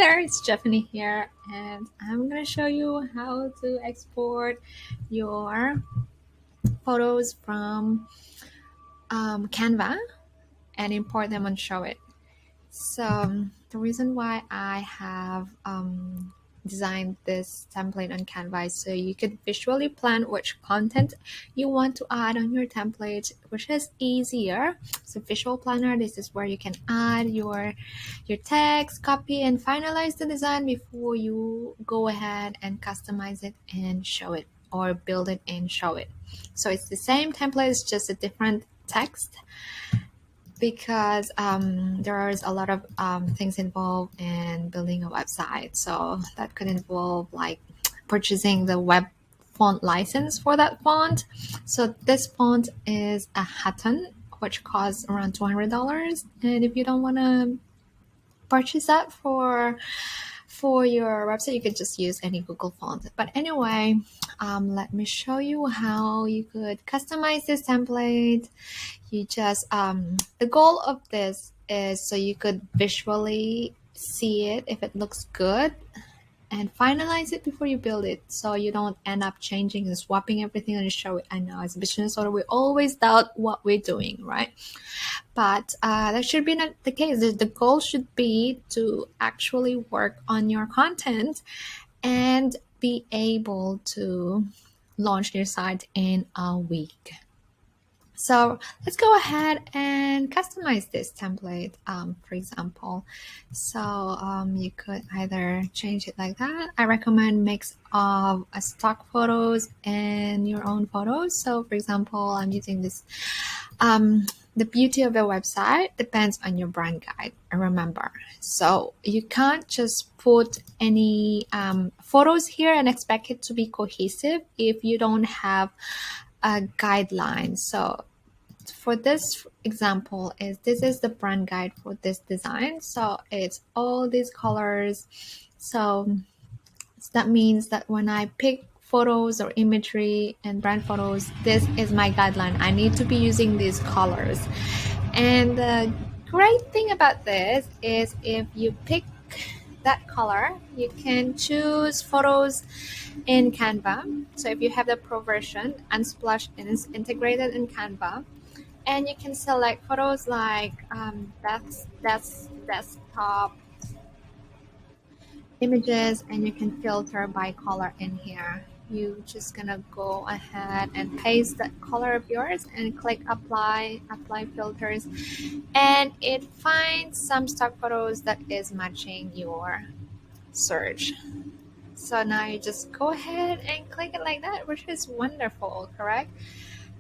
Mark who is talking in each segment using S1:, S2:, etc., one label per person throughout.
S1: there, it's Stephanie here, and I'm gonna show you how to export your photos from Canva and import them on Show It. So the reason why I have designed this template on Canva is so you could visually plan which content you want to add on your template, which is easier. So visual planner, this is where you can add your text, copy, and finalize the design before you go ahead and customize it and show it, or build it and show it. So it's the same template, it's just a different text, because there is a lot of things involved in building a website. So that could involve like purchasing the web font license for that font. So this font is a Hatton, which costs around $200. And if you don't want to purchase that for your website, you could just use any Google font. But anyway, let me show you how you could customize this template. You just the goal of this is so you could visually see it if it looks good and finalize it before you build it, so you don't end up changing and swapping everything and show it. I know as a business owner we always doubt what we're doing, right? But that should be not the case. The goal should be to actually work on your content and be able to launch your site in a week. So let's go ahead and customize this template, for example. So you could either change it like that. I recommend mix of stock photos and your own photos. So for example, I'm using this. The beauty of a website depends on your brand guide, remember. So you can't just put any photos here and expect it to be cohesive if you don't have a guideline. So for this example, this is the brand guide for this design. So it's all these colors. So that means that when I pick photos or imagery and brand photos, this is my guideline. I need to be using these colors. And the great thing about this is if you pick that color, you can choose photos in Canva. So if you have the Pro version, Unsplash is integrated in Canva, and you can select photos like desktop images, and you can filter by color in here. You just gonna go ahead and paste that color of yours and click apply filters, and it finds some stock photos that is matching your search. So now you just go ahead and click it like that, which is wonderful, correct?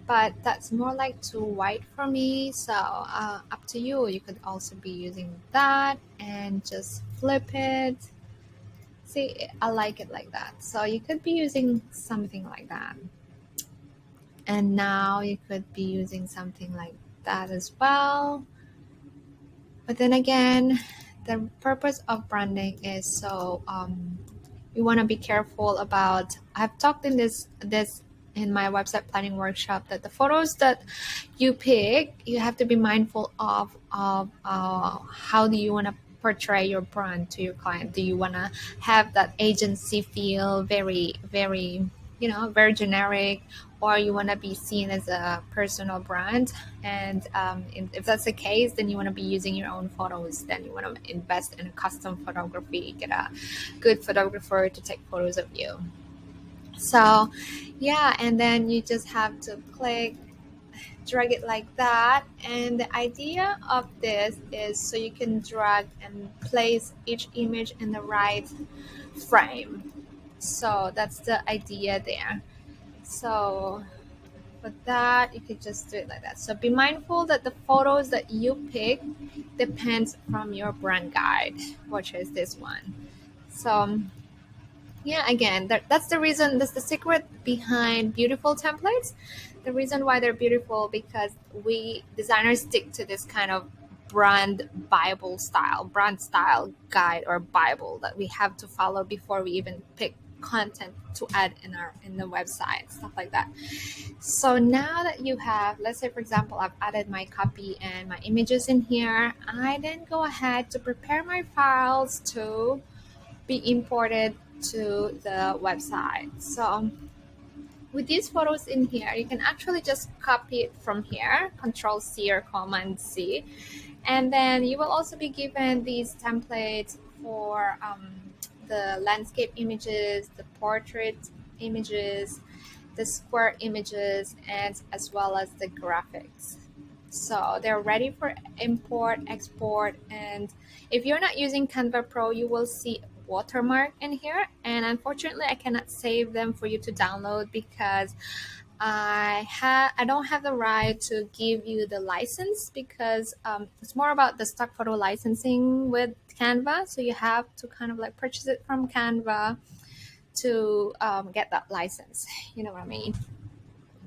S1: But that's more like too white for me, so up to you. You could also be using that and just flip it. See, I like it like that. So you could be using something like that. And now you could be using something like that as well. But then again, the purpose of branding is so you want to be careful about, I've talked in this in my website planning workshop, that the photos that you pick, you have to be mindful of how do you want to portray your brand to your client. Do you want to have that agency feel, very very generic, or you want to be seen as a personal brand? And if that's the case, then you want to be using your own photos. Then you want to invest in a custom photography, get a good photographer to take photos of you. So yeah, and then you just have to drag it like that. And the idea of this is so you can drag and place each image in the right frame. So that's the idea there. So for that, you could just do it like that. So be mindful that the photos that you pick depends from your brand guide, which is this one. So yeah, again, that's the reason, that's the secret behind beautiful templates. The reason why they're beautiful, because we designers stick to this kind of brand style guide or Bible that we have to follow before we even pick content to add in the website, stuff like that. So now that you have, let's say for example, I've added my copy and my images in here, I then go ahead to prepare my files to be imported to the website. So with these photos in here, you can actually just copy it from here, Control C or Command C, and then you will also be given these templates for the landscape images, the portrait images, the square images, and as well as the graphics. So they're ready for import, export, and if you're not using Canva Pro, you will see watermark in here, and unfortunately I cannot save them for you to download because I don't have the right to give you the license, because it's more about the stock photo licensing with Canva. So you have to kind of like purchase it from Canva to get that license. You know what I mean?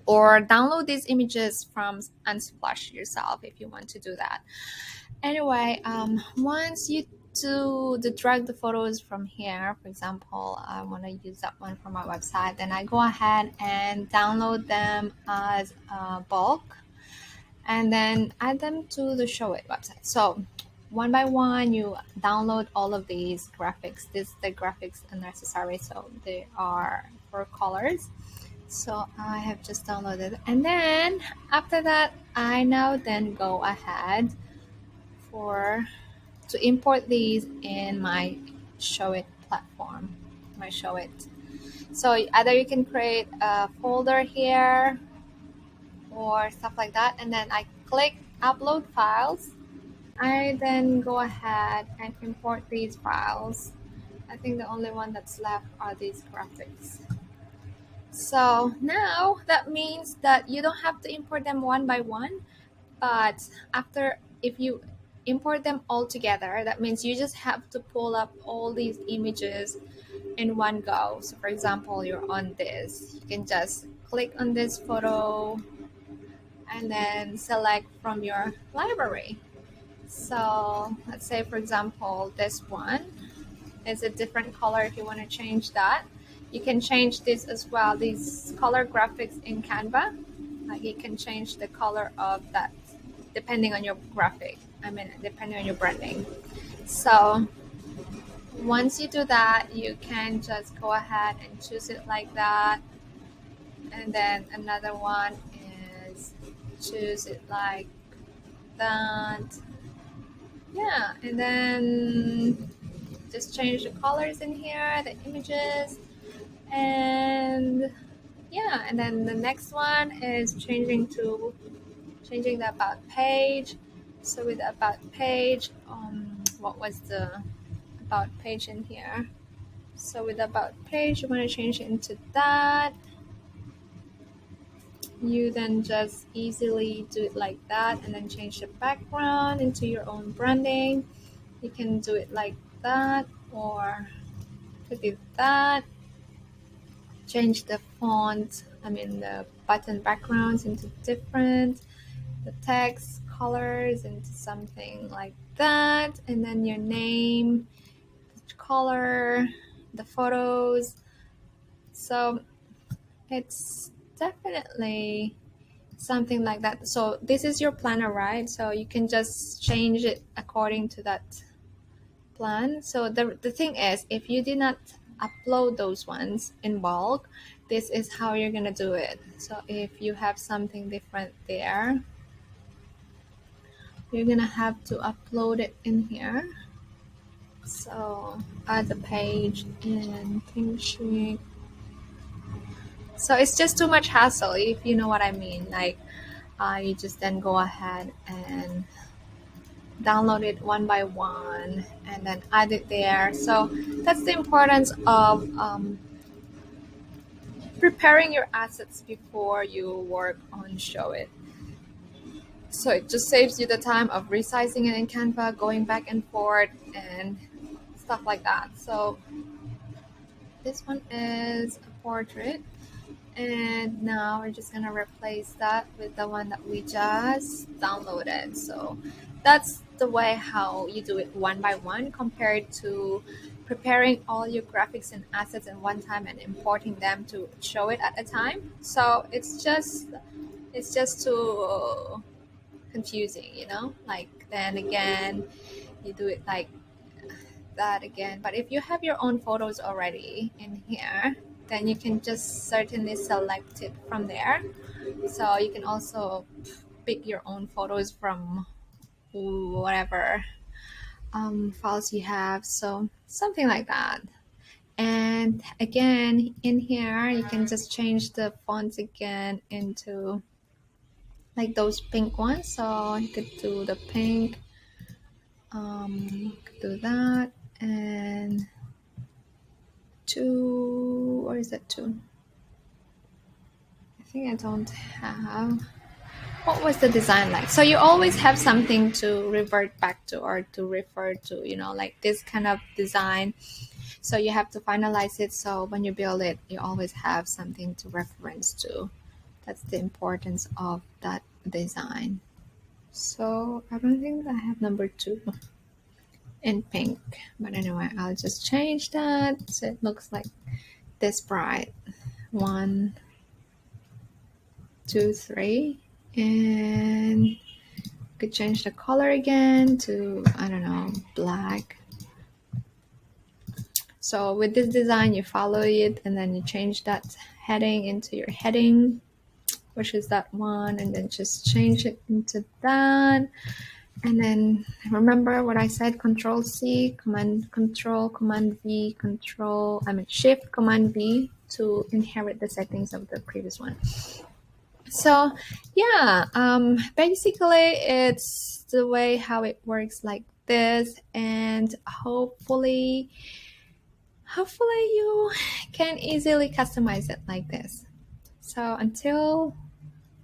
S1: Or download these images from Unsplash yourself if you want to do that. Anyway, once you drag the photos from here, for example, I want to use that one from my website, then I go ahead and download them as a bulk and then add them to the Show It website. So one by one, you download all of these graphics. The graphics are necessary, so they are for colors. So I have just downloaded, and then after that, I now then go ahead to import these in my Show It platform, my Show It. So either you can create a folder here or stuff like that, and then I click upload files. I then go ahead and import these files. I think the only one that's left are these graphics. So now that means that you don't have to import them one by one, but if you import them all together, that means you just have to pull up all these images in one go. So for example, you're on this, you can just click on this photo and then select from your library. So let's say, for example, this one is a different color. If you want to change that, you can change this as well, these color graphics in Canva. Like you can change the color of that depending on your graphic, depending on your branding. So once you do that, you can just go ahead and choose it like that. And then another one is choose it like that. Yeah, and then just change the colors in here, the images, and yeah, and then the next one is changing the about page. So with the about page, what was the about page in here? So with the about page, you want to change it into that. You then just easily do it like that, and then change the background into your own branding. You can do it like that, or could do that. Change the font, the button backgrounds into different, the text colors into something like that, and then your name, the color, the photos. So it's definitely something like that. So this is your planner, right? So you can just change it according to that plan. So the thing is, if you did not upload those ones in bulk, this is how you're gonna do it. So if you have something different there, you're gonna have to upload it in here. So add the page and ThinkSheet. So it's just too much hassle, if you know what I mean. Like you just then go ahead and download it one by one and then add it there. So that's the importance of preparing your assets before you work on Show It. So it just saves you the time of resizing it in Canva, going back and forth and stuff like that. So this one is a portrait, and now we're just gonna replace that with the one that we just downloaded. So that's the way how you do it one by one, compared to preparing all your graphics and assets in one time and importing them to Show It at a time. So it's just too confusing, Like then again, you do it like that again. But if you have your own photos already in here, then you can just certainly select it from there. So you can also pick your own photos from whatever files you have, so something like that. And again, in here you can just change the fonts again into like those pink ones. So you could do the pink, you could do that, and two, or is that two? I think I don't have. What was the design like? So you always have something to revert back to or to refer to, you know, like this kind of design. So you have to finalize it. So when you build it, you always have something to reference to. That's the importance of that design. So I don't think I have number 2 in pink, but anyway, I'll just change that so it looks like this bright. 1, 2, 3, and could change the color again to, I don't know, black. So with this design, you follow it and then you change that heading into your heading, which is that one, and then just change it into that. And then remember what I said, Control C, Command Control, Command V, Shift, Command V to inherit the settings of the previous one. So yeah, basically it's the way how it works like this, and hopefully you can easily customize it like this. So until